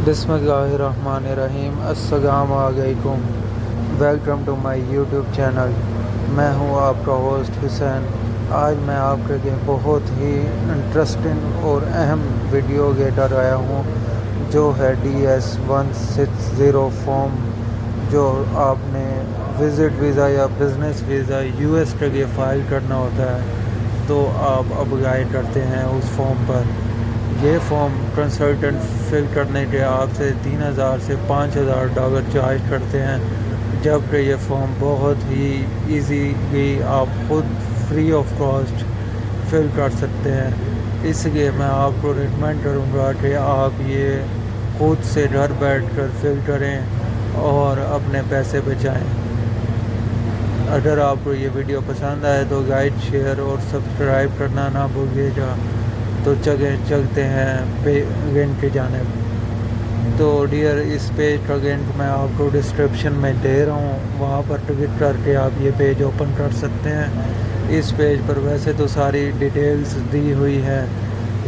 बिस्मिल्लाहिर्रहमानिर्रहीम। अस्सलाम वालेकुम। Welcome to my YouTube channel. मैं हूं आपका होस्ट हुसैन। आज मैं आपके लिए बहुत ही इंटरेस्टिंग और अहम वीडियो लेकर आया हूं, जो है DS-160 फॉर्म, जो आपने विज़िट वीज़ा या बिज़नेस वीज़ा US के लिए फ़ाइल करना होता है, तो आप अप्लाई करते हैं उस फॉर्म पर। ये फॉर्म कंसल्टेंट फिल करने के आपसे 3,000 से $5,000 चार्ज करते हैं, जबकि ये फॉर्म बहुत ही इजीली आप खुद फ्री ऑफ कॉस्ट फिल कर सकते हैं। इसलिए मैं आपको रिकमेंड करूँगा कि आप ये खुद से घर बैठकर फिल करें और अपने पैसे बचाएं। अगर आपको ये वीडियो पसंद आए तो लाइक, शेयर और सब्सक्राइब करना ना भूलिएगा। तो चलते हैं लिंक की जानिब। तो डियर, इस पेज का लिंक मैं आपको डिस्क्रिप्शन में दे रहा हूँ, वहाँ पर क्लिक करके आप ये पेज ओपन कर सकते हैं। इस पेज पर वैसे तो सारी डिटेल्स दी हुई है।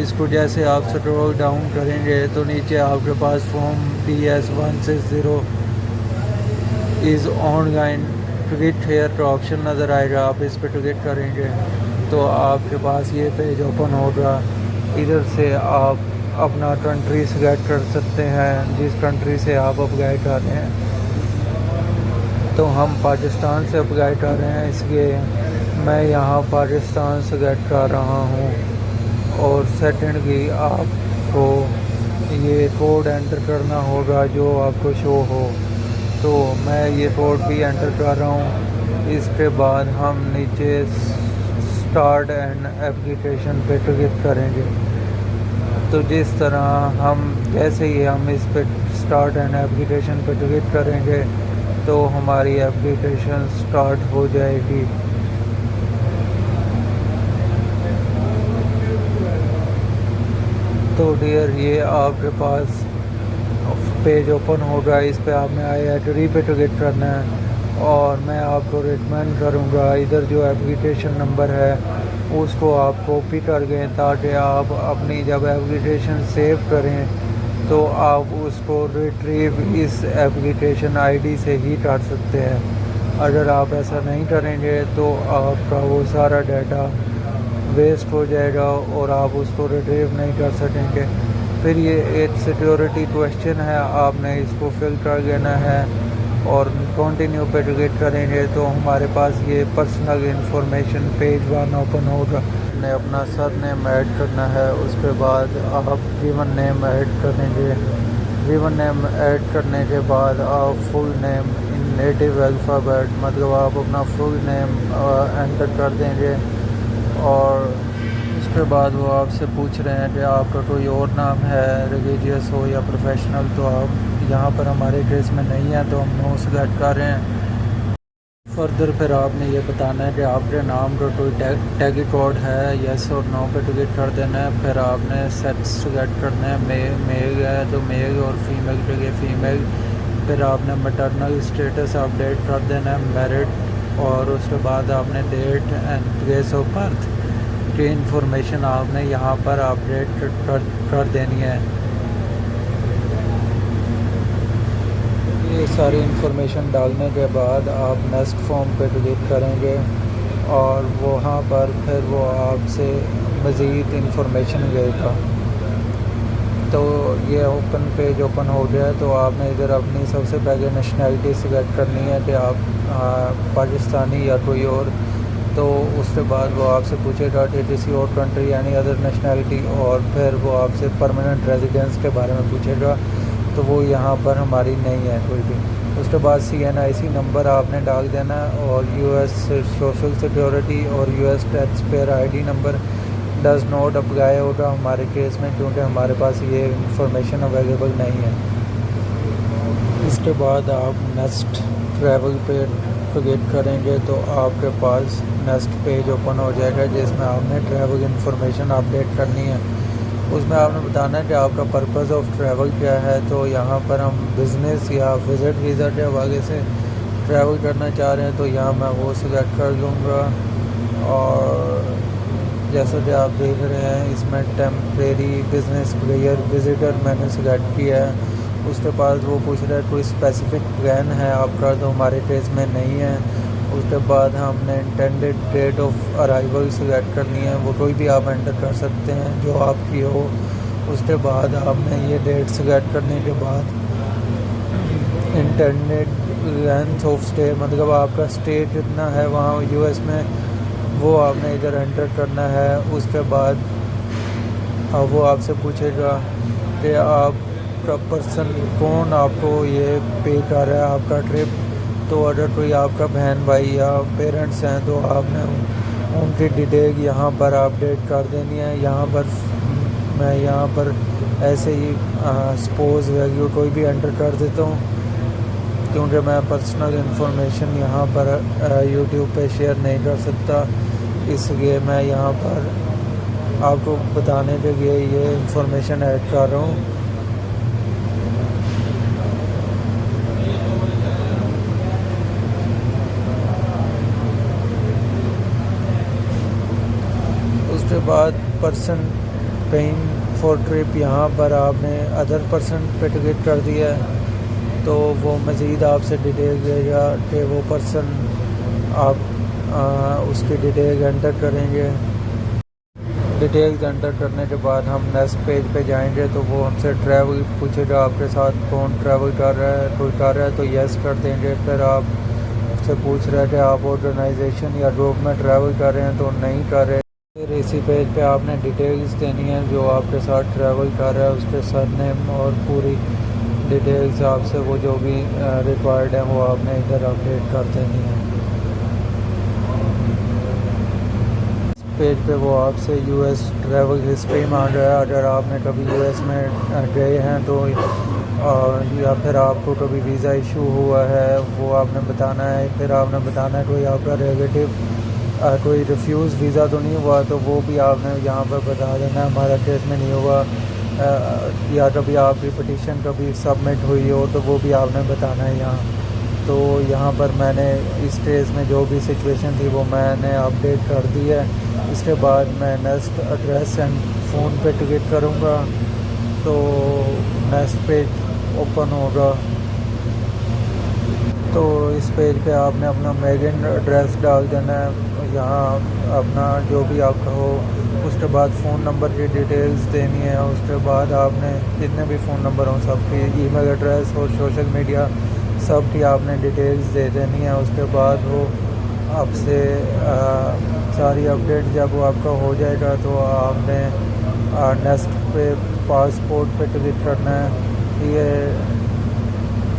इसको जैसे आप स्क्रॉल डाउन करेंगे तो नीचे आपके पास form DS-160 is online click here का ऑप्शन नज़र आएगा। आप इस पर क्लिक करेंगे तो आपके पास ये पेज ओपन होगा। इधर से आप अपना कंट्री सेलेक्ट कर सकते हैं, जिस कंट्री से आप अप्लाई कर रहे हैं। तो हम पाकिस्तान से अप्लाई कर रहे हैं, इसलिए मैं यहाँ पाकिस्तान सेलेक्ट कर रहा हूँ। और सेकेंडली आपको ये कोड एंटर करना होगा जो आपको शो हो। तो मैं ये कोड भी एंटर कर रहा हूँ। इसके बाद हम नीचे स्टार्ट एंड एप्लीकेशन पे क्लिक करेंगे। तो जिस तरह जैसे ही हम इस पे स्टार्ट एंड एप्लीकेशन पे क्लिक करेंगे तो हमारी एप्लीकेशन स्टार्ट हो जाएगी। तो डियर, ये आपके पास पेज ओपन होगा। इस पे आपने आई पे क्लिक करना है और मैं आपको रिकमेंड करूँगा इधर जो एप्लीकेशन नंबर है उसको आप कॉपी कर लें, ताकि आप अपनी जब एप्लीकेशन सेव करें तो आप उसको रिट्रीव इस एप्लीकेशन आईडी से ही कर सकते हैं। अगर आप ऐसा नहीं करेंगे तो आपका वो सारा डाटा वेस्ट हो जाएगा और आप उसको रिट्रीव नहीं कर सकेंगे। फिर ये एक सिक्योरिटी क्वेश्चन है, आपने इसको फिल कर लेना है और कंटिन्यू पे क्लिक करेंगे तो हमारे पास ये पर्सनल इंफॉर्मेशन पेज 1 ओपन होगा। ने अपना सर नेम ऐड करना है, उसके बाद आप गिवन नेम ऐड करेंगे। गिवन नेम ऐड करने के बाद आप full name in native alphabet, मतलब आप अपना फुल नेम एंटर कर देंगे। और उसके बाद वो आपसे पूछ रहे हैं कि आपका कोई और नाम है, रिलीजियस हो या प्रोफेशनल। तो आप यहाँ पर हमारे केस में नहीं है तो हम नो सेलेक्ट कर रहे हैं। फर्दर फिर आपने ये बताना है कि आपके नाम का कोई टैग कोड है, यस और नो पे क्लिक कर देना है। फिर आपने सेक्स सेलेक्ट करना है, मेल है तो मेल और फीमेल के लिए फीमेल। फिर आपने मैटरनल स्टेटस अपडेट कर देना है, मैरिड। और उसके बाद आपने date and place of birth की इंफॉर्मेशन आपने यहाँ पर अपडेट कर देनी है। ये सारी इंफॉर्मेशन डालने के बाद आप नेक्स्ट फॉर्म पे क्लिक करेंगे और वहाँ पर फिर वो आपसे मज़ीद इंफॉर्मेशन लेगा। तो ये ओपन पेज ओपन हो गया। तो आपने इधर अपनी सबसे पहले नेशनैलिटी सेलेक्ट करनी है कि आप पाकिस्तानी या कोई और। तो उसके बाद वो आपसे पूछेगा कि किसी और कंट्री यानी अदर नेशनैलिटी, और फिर वो आपसे परमानेंट रेजिडेंस के बारे में पूछेगा। तो वो यहाँ पर हमारी नहीं है कोई भी। उसके बाद CNIC नंबर आपने डाल देना और US सोशल सिक्योरिटी और US tax payer ID number does not apply होगा हमारे केस में, क्योंकि हमारे पास ये इंफॉर्मेशन अवेलेबल नहीं है। इसके बाद आप नेक्स्ट ट्रैवल पे क्लिक करेंगे तो आपके पास नेक्स्ट पेज ओपन हो जाएगा, जिसमें आपने ट्रैवल इंफॉर्मेशन अपडेट करनी है। उसमें आपने बताना है कि आपका पर्पज़ ऑफ ट्रैवल क्या है। तो यहाँ पर हम बिज़नेस या विज़िट वीज़ा के हवाले से ट्रैवल करना चाह रहे हैं, तो यहाँ मैं वो सिलेक्ट कर लूँगा। और जैसा कि आप देख रहे हैं इसमें टेम्परेरी बिज़नेस प्लेयर विज़िटर मैंने सिलेक्ट किया है। उसके बाद वो पूछ रहा है कोई स्पेसिफिक प्लान है आपका तो हमारे केस में नहीं है। उसके बाद हमने intended date of arrival select करनी है, वो कोई भी आप एंटर कर सकते हैं जो आपकी हो। उसके बाद आपने ये डेट सेलेक्ट करने के बाद इंटेंडेड लेंथ ऑफ स्टे, मतलब आपका स्टे कितना है वहाँ यूएस में, वो आपने इधर एंटर करना है। उसके बाद वो आपसे पूछेगा कि आपका पर्सन कौन आपको ये पे कर रहा है आपका ट्रिप। तो अगर कोई आपका बहन भाई या पेरेंट्स हैं तो आपने उनकी डिटेल यहाँ पर अपडेट कर देनी है। यहाँ पर मैं यहाँ पर ऐसे ही स्पोज वैल्यू कोई भी एंटर कर देता हूँ, क्योंकि मैं पर्सनल इंफॉर्मेशन यहाँ पर यूट्यूब पे शेयर नहीं कर सकता, इसलिए मैं यहाँ पर आपको बताने के लिए ये इंफॉर्मेशन ऐड कर रहा हूँ। उसके बाद पर्सन पेइंग फॉर ट्रिप, यहाँ पर आपने अदर पर्सन पे टिकट कर दिया है तो वो मज़ीद आपसे डिटेल देगा कि वो पर्सन आप उसकी डिटेल एंटर करेंगे। डिटेल्स एंटर करने के बाद हम नेक्स्ट पेज पे जाएंगे तो वो हमसे ट्रैवल पूछेगा आपके साथ कौन ट्रैवल कर रहा है, कोई कर रहा है तो यस कर देंगे। फिर आप से पूछ रहे हैं कि आप ऑर्गेनाइजेशन या ग्रुप में ट्रैवल कर रहे हैं तो नहीं कर रहे। फिर इसी पेज पे आपने डिटेल्स देनी है जो आपके साथ ट्रैवल कर रहा है, उसके सरनेम और पूरी डिटेल्स आपसे वो जो भी रिक्वायर्ड है वो आपने इधर अपडेट कर देनी है। पेज पे वो आपसे यूएस ट्रैवल हिस्ट्री मांग रहा है। अगर आपने कभी यूएस में गए हैं तो या फिर आपको कभी वीज़ा इशू हुआ है वो आपने बताना है। फिर आपने बताना है कोई आपका रिलेटिव कोई रिफ्यूज़ वीज़ा तो नहीं हुआ तो वो भी आपने यहाँ पर बता देना है हमारा केस में नहीं हुआ। या कभी आपकी पिटीशन कभी सबमिट हुई हो तो वो भी आपने बताना है यहाँ। तो यहाँ पर मैंने इस केस में जो भी सिचुएशन थी वो मैंने अपडेट कर दी है। इसके बाद मैं नेक्स्ट एड्रेस एंड फ़ोन पे टिकट करूँगा तो नेक्स्ट पेज ओपन होगा। तो इस पेज पे आपने अपना मेलिंग एड्रेस डाल देना है, यहाँ अपना जो भी आपका हो। उसके बाद फ़ोन नंबर की डिटेल्स देनी है। उसके बाद आपने जितने भी फ़ोन नंबर हों सबकी ईमेल एड्रेस और सोशल मीडिया सब की आपने डिटेल्स दे देनी है। उसके बाद वो आपसे सारी अपडेट जब वो आपका हो जाएगा तो आपने नेक्स्ट पे पासपोर्ट पे क्लिक करना है।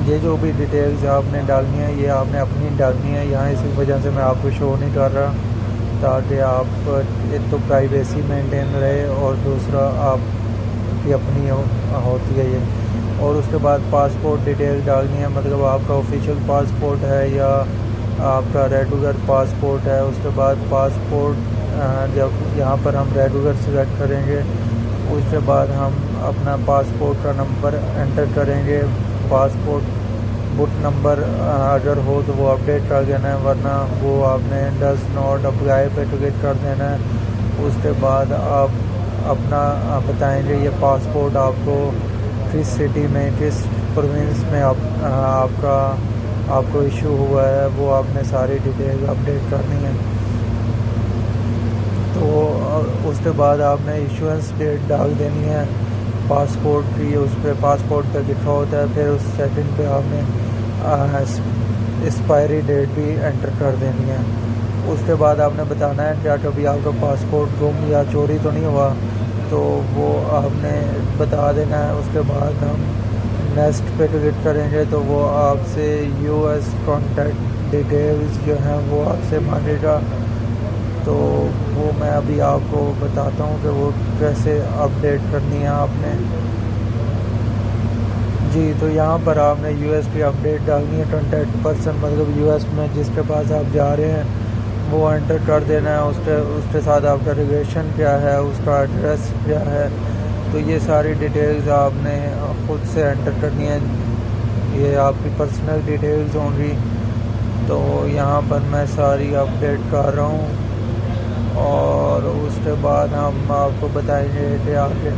ये जो भी डिटेल्स आपने डालनी है ये आपने अपनी डालनी है यहाँ, इसी वजह से मैं आपको शो नहीं कर रहा ताकि आप एक तो प्राइवेसी मेंटेन रहे और दूसरा आपकी अपनी होती है ये। और उसके बाद पासपोर्ट डिटेल डालनी है, मतलब आपका ऑफिशियल पासपोर्ट है या आपका रेगुलर पासपोर्ट है। उसके बाद पासपोर्ट जब यहाँ पर हम रेगुलर सेलेक्ट करेंगे उसके बाद हम अपना पासपोर्ट का नंबर एंटर करेंगे। पासपोर्ट बुक नंबर अगर हो तो वो अपडेट कर देना है, वरना वो आपने डज नॉट अप्लाई पे टिकट कर देना है। उसके बाद आप अपना बताएंगे ये पासपोर्ट आपको किस सिटी में किस प्रोविंस में आपको इशू हुआ है, वो आपने सारी डिटेल अपडेट करनी है। तो उसके बाद आपने इशुएंस डेट डाल देनी है पासपोर्ट की, उस पर पासपोर्ट पे लिखा होता है। फिर उस सेकंड पे आपने एक्सपायरी डेट भी एंटर कर देनी है। उसके बाद आपने बताना है क्या कभी आपका पासपोर्ट गुम या चोरी तो नहीं हुआ, तो वो आपने बता देना है। उसके बाद हम नेक्स्ट पे क्लिक करेंगे तो वो आपसे यूएस कॉन्टैक्ट डिटेल्स जो हैं वो आपसे मांगेगा। तो वो मैं अभी आपको बताता हूँ कि वो कैसे अपडेट करनी है आपने। जी, तो यहाँ पर आपने यूएस की अपडेट डालनी है। कॉन्टैक्ट पर्सन मतलब यूएस में जिसके पास आप जा रहे हैं वो एंटर कर देना है। उसके साथ आपका रिलेशन क्या है, उसका एड्रेस क्या है, तो ये सारी डिटेल्स आपने ख़ुद से एंटर करनी है। ये आपकी पर्सनल डिटेल्स होंगी। तो यहाँ पर मैं सारी अपडेट कर रहा हूँ और उसके बाद हम आपको बताएंगे कि आगे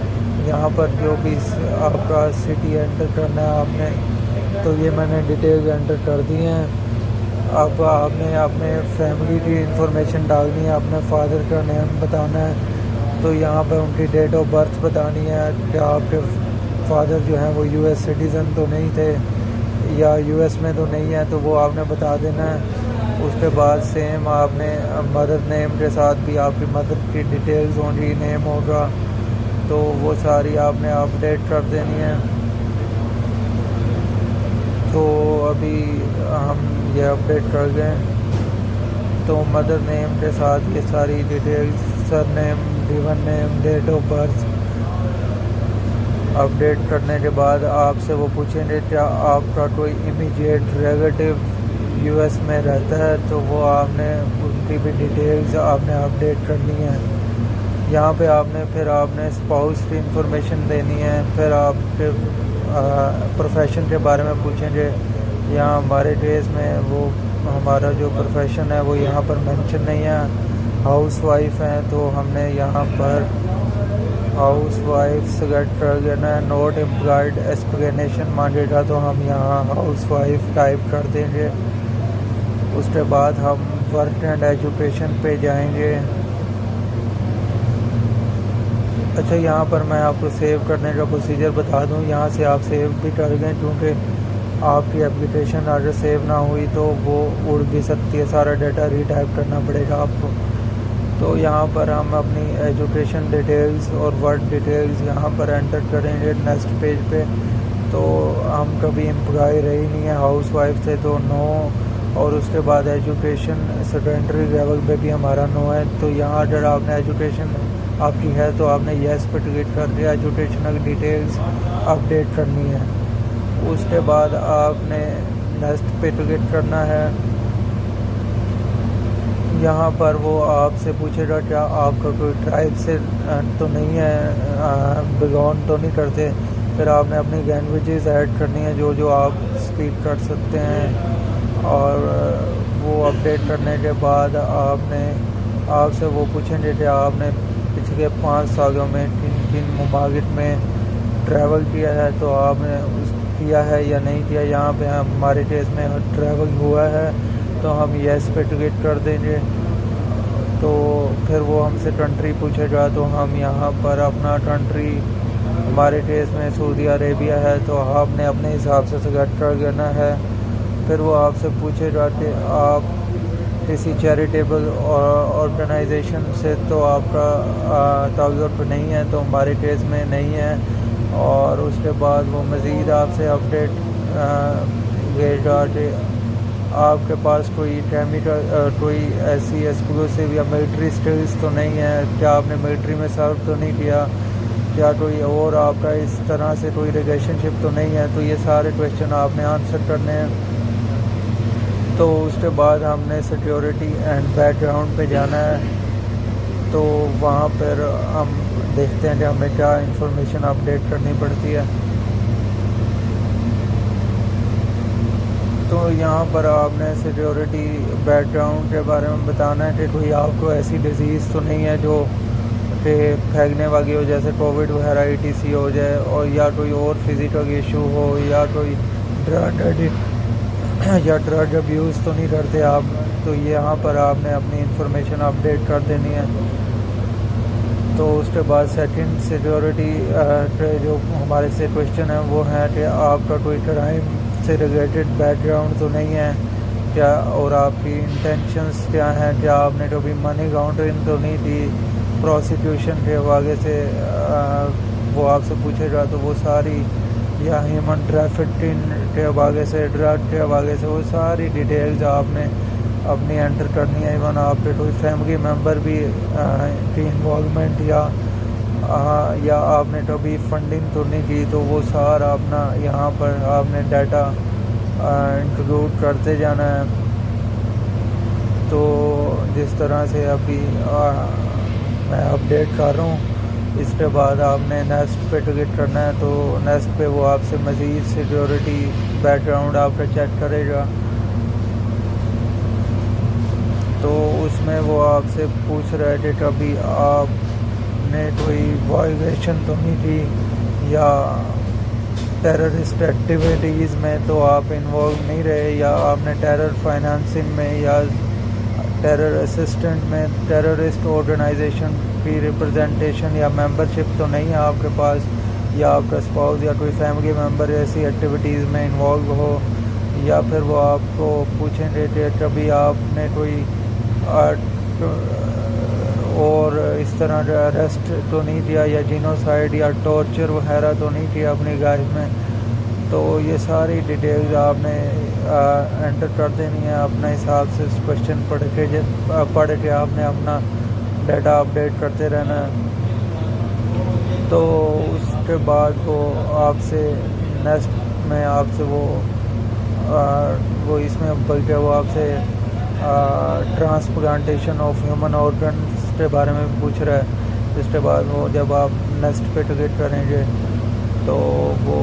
यहाँ पर जो भी आपका सिटी एंटर करना है आपने, तो ये मैंने डिटेल्स एंटर कर दी हैं। अब आपने अपने फैमिली की इंफॉर्मेशन डालनी है, अपने फादर का नेम बताना है, तो यहाँ पर उनकी डेट ऑफ बर्थ बतानी है कि आपके फादर जो हैं वो यूएस सिटीज़न तो नहीं थे या यूएस में तो नहीं है, तो वो आपने बता देना है। उसके बाद सेम आपने मदर नेम के साथ भी आपकी मदर की डिटेल्स होंगी, नेम होगा, तो वो सारी आपने अपडेट कर देनी है। तो अभी हम ये अपडेट कर दें, तो मदर नेम के साथ ये सारी details, surname, given name, date of birth update करने के बाद आपसे वो पूछेंगे क्या आपका कोई इमीडिएट रिलेटिव यूएस में रहता है, तो वो आपने उनकी भी डिटेल्स आपने अपडेट करनी है। यहाँ पे आपने फिर आपने स्पाउस की इंफॉर्मेशन देनी है, फिर आपके प्रोफेशन के बारे में पूछेंगे। यहाँ हमारे केस में वो हमारा जो प्रोफेशन है वो यहाँ पर मेंशन नहीं है। हाउस वाइफ हैं तो हमने यहाँ पर हाउस वाइफ सेलेक्ट कर देना है। नॉट एम्प्लॉयड एक्सप्लेनेशन मांगेगा तो हम यहाँ हाउस वाइफ टाइप कर देंगे। उसके बाद हम वर्क एंड एजुकेशन पे जाएंगे। अच्छा, यहाँ पर मैं आपको सेव करने का प्रोसीजर बता दूँ, यहाँ से आप सेव भी कर दें, क्योंकि आपकी एप्लीकेशन अगर सेव ना हुई तो वो उड़ भी सकती है, सारा डाटा रीटाइप करना पड़ेगा आपको। तो यहाँ पर हम अपनी एजुकेशन डिटेल्स और वर्क डिटेल्स यहाँ पर एंटर करेंगे नेक्स्ट पेज पे। तो हम कभी एम्प्लॉय रही नहीं है, हाउस वाइफ थे तो नो, और उसके बाद एजुकेशन सेकेंडरी लेवल पे भी हमारा नो है। तो यहाँ अगर आपने एजुकेशन आपकी है तो आपने येस पे क्लिक कर दिया, एजुकेशनल डिटेल्स अपडेट करनी है। उसके बाद आपने नेक्स्ट पे क्लिक करना है। यहाँ पर वो आपसे पूछेगा क्या आपका कोई ट्राइब से तो नहीं है, बिलोंग तो नहीं करते। फिर आपने अपनी लैंग्वेजेस ऐड करनी है जो जो आप स्पीक कर सकते हैं, और वो अपडेट करने के बाद आपसे वो पूछेंगे कि आपने पिछले 5 सालों में किन किन ममालिक में ट्रैवल किया है, तो आपने किया है या नहीं किया। यहाँ पे हमारे केस में ट्रैवल हुआ है तो हम येस पे क्लिक कर देंगे। तो फिर वो हमसे कंट्री पूछेगा तो हम यहाँ पर अपना कंट्री, हमारे केस में सऊदी अरेबिया है, तो आपने अपने हिसाब से सेलेक्ट कर देना है। फिर वो आपसे पूछेगा कि आप किसी चैरिटेबल ऑर्गेनाइजेशन से तो आपका ताल्लुक़ नहीं है, तो हमारे केस में नहीं है। और उसके बाद वो मज़ीद आपसे अपडेट लेगा कि आपके पास कोई केमिकल कोई ऐसी एक्सप्लोसिव या मिलिट्री स्किल्स तो नहीं है, क्या आपने मिलिट्री में सर्व तो नहीं किया, क्या कोई और आपका इस तरह से कोई रिलेशनशिप तो नहीं है। तो ये सारे क्वेश्चन आपने आंसर करने हैं। तो उसके बाद हमने सिक्योरिटी एंड बैकग्राउंड पे जाना है। तो वहाँ पर हम देखते हैं कि हमें क्या इंफॉर्मेशन अपडेट करनी पड़ती है। तो यहाँ पर आपने सिक्योरिटी बैकग्राउंड के बारे में बताना है कि कोई आपको ऐसी डिजीज़ तो नहीं है जो कि फैलने वाली हो, जैसे कोविड वगैरह ETC हो जाए, और या कोई और फिज़िकल इशू हो, या कोई ड्रग एडिक्ट या ड्रग अब्यूज़ तो नहीं करते आप। तो यहाँ पर आपने अपनी इंफॉर्मेशन अपडेट कर देनी है। तो उसके बाद सेकंड सिक्योरिटी जो हमारे से क्वेश्चन है वो है कि आपका कोई क्राइम से रिलेटेड बैकग्राउंड तो नहीं है क्या, और आपकी इंटेंशंस क्या हैं, क्या आपने कभी मनी लॉन्ड्रिंग तो नहीं दी, प्रोसिक्यूशन के हवाले से वो आपसे पूछेगा तो वो सारी, या ह्यूमन ट्रैफिकिंग के हवाले से, ड्रग के हवाले से, वो सारी डिटेल्स आपने अपनी एंटर करनी है। इवन आपके कोई फैमिली मेम्बर भी की इन्वॉल्वमेंट या आपने कभी फंडिंग तो नहीं की, तो वो सारा अपना यहाँ पर आपने डाटा इंक्लूड करते जाना है। तो जिस तरह से अभी मैं अपडेट कर रहा हूँ, इसके बाद आपने नेक्स्ट पे क्लिक करना है। तो नेक्स्ट पे वो आपसे मज़ीद सिक्योरिटी बैकग्राउंड आपका चेक करेगा। तो उसमें वो आपसे पूछ रहा है कि कभी आपने कोई वायलेशन तो नहीं की या टेररिस्ट एक्टिविटीज़ में तो आप इन्वॉल्व नहीं रहे, या आपने टेरर फाइनेंसिंग में या टेरर असिस्टेंट में टेररिस्ट ऑर्गेनाइजेशन की रिप्रेजेंटेशन या मेंबरशिप तो नहीं है आपके पास, या आपका स्पाउस या कोई फैमिली मेम्बर ऐसी एक्टिविटीज़ में इन्वॉल्व हो, या फिर वो आपको पूछेंगे कि कभी आपने कोई और इस तरह का अरेस्ट तो नहीं किया या जीनोसाइड या टॉर्चर वगैरह तो नहीं किया अपनी लाइफ में। तो ये सारी डिटेल्स आपने एंटर कर देनी है अपने हिसाब से। इस क्वेश्चन पढ़ के आपने अपना डाटा अपडेट करते रहना है। तो उसके बाद वो आपसे नेक्स्ट में आपसे वो इसमें बल्कि वो आपसे ट्रांसप्लांटेशन ऑफ ह्यूमन ऑर्गन्स के बारे में पूछ रहा है। इसके बाद वो जब आप नेक्स्ट पे टिकट करेंगे तो वो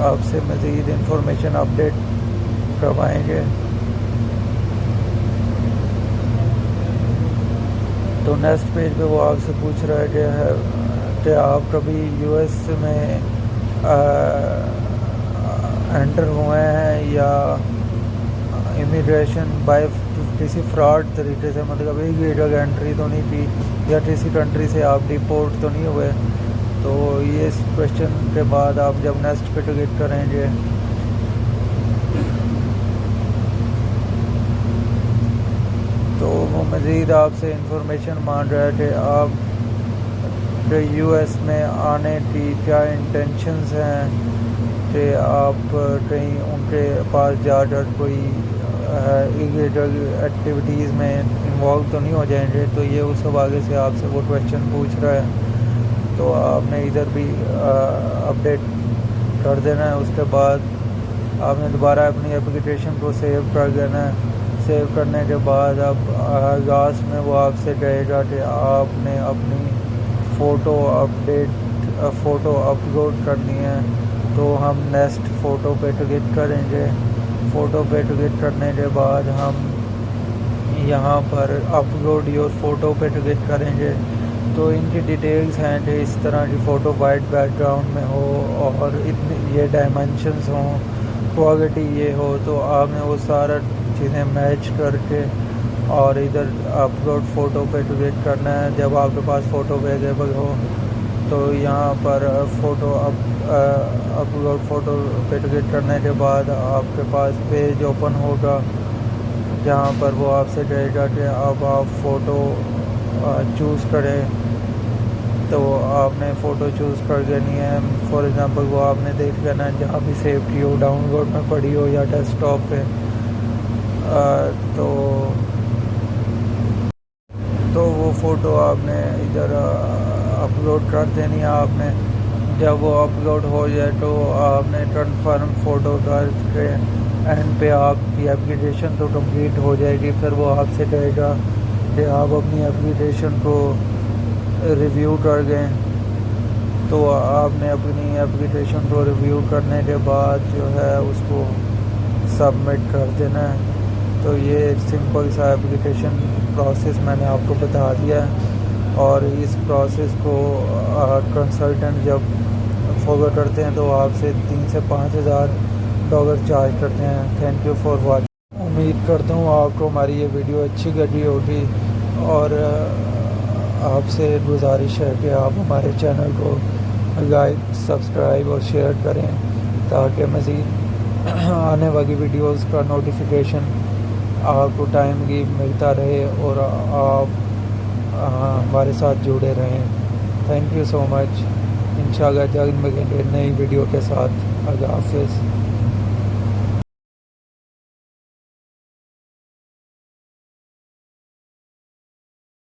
आपसे मज़ीद इंफॉर्मेशन अपडेट करवाएंगे। तो नेक्स्ट पेज पे वो आपसे पूछ रहा है कि आप कभी यूएस में एंटर हुए हैं या इमिग्रेशन बाय किसी फ्रॉड तरीके से, मतलब एक जगह एंट्री तो नहीं थी या किसी कंट्री से आप डिपोर्ट तो नहीं हुए। तो ये इस क्वेश्चन के बाद आप जब नेक्स्ट पे टिकट करेंगे तो वो मज़ीद आपसे इंफॉर्मेशन मांग रहा है कि आप के यूएस में आने की क्या इंटेंशंस हैं, कि आप कहीं उनके पास जाकर कोई इलीगल एक्टिविटीज़ में इन्वॉल्व तो नहीं हो जाएंगे। तो ये उस हवाले से आपसे वो क्वेश्चन पूछ रहा है। तो आपने इधर भी अपडेट कर देना है। उसके बाद आपने दोबारा अपनी एप्लीकेशन को सेव कर देना है। सेव करने के बाद अब लास्ट में वो आपसे कहेगा कि आपने अपनी फ़ोटो अपलोड करनी है। तो हम नेक्स्ट फ़ोटो पे क्लिक करेंगे। फ़ोटो पे क्लिक करने के बाद हम यहाँ पर अपलोड योर फ़ोटो पे क्लिक करेंगे। तो इनकी डिटेल्स हैं कि इस तरह की फ़ोटो वाइट बैकग्राउंड में हो और इतने ये डायमेंशंस हों, क्वालिटी ये हो। तो आपने वो सारा चीज़ें मैच करके और इधर अपलोड फ़ोटो पे क्लिक करना है। जब आपके पास फ़ोटो अवेलेबल हो तो यहाँ पर अपलोड फ़ोटो पे क्लिक करने के बाद आपके पास पेज ओपन होगा जहाँ पर वो आपसे कहेगा कि अब आप फ़ोटो चूज़ करें। तो आपने फ़ोटो चूज़ कर देनी है। फॉर एग्ज़ाम्पल वो आपने देख लेना है जहाँ भी सेव की हो, डाउनलोड में पड़ी हो या डेस्कटॉप पे। तो वो फ़ोटो आपने इधर अपलोड कर देनी है आपने। जब वो अपलोड हो जाए तो आपने कन्फर्म फ़ोटो करके एंड पे आपकी एप्लीकेशन तो कंप्लीट हो जाएगी। फिर वो आपसे कहेगा कि आप अपनी एप्लीकेशन को रिव्यू कर दें। तो आपने अपनी एप्लीकेशन को रिव्यू करने के बाद जो है उसको सबमिट कर देना है। तो ये सिंपल सा एप्लीकेशन प्रोसेस मैंने आपको बता दिया है। और इस प्रोसेस को कंसल्टेंट जब फॉलो करते हैं तो आपसे 3 से 5 हज़ार डॉलर चार्ज करते हैं। Thank you for watching. उम्मीद करता हूँ आपको हमारी ये वीडियो अच्छी लगी होगी और आपसे गुजारिश है कि आप हमारे चैनल को लाइक, सब्सक्राइब और शेयर करें ताकि मज़ीद आने वाली वीडियोस का नोटिफिकेशन आपको टाइमली मिलता रहे और आप हमारे साथ जुड़े रहें। Thank you so much. इंशाल्लाह जल्द मिलेंगे नई वीडियो के साथ। अल्लाह हाफ़िज़।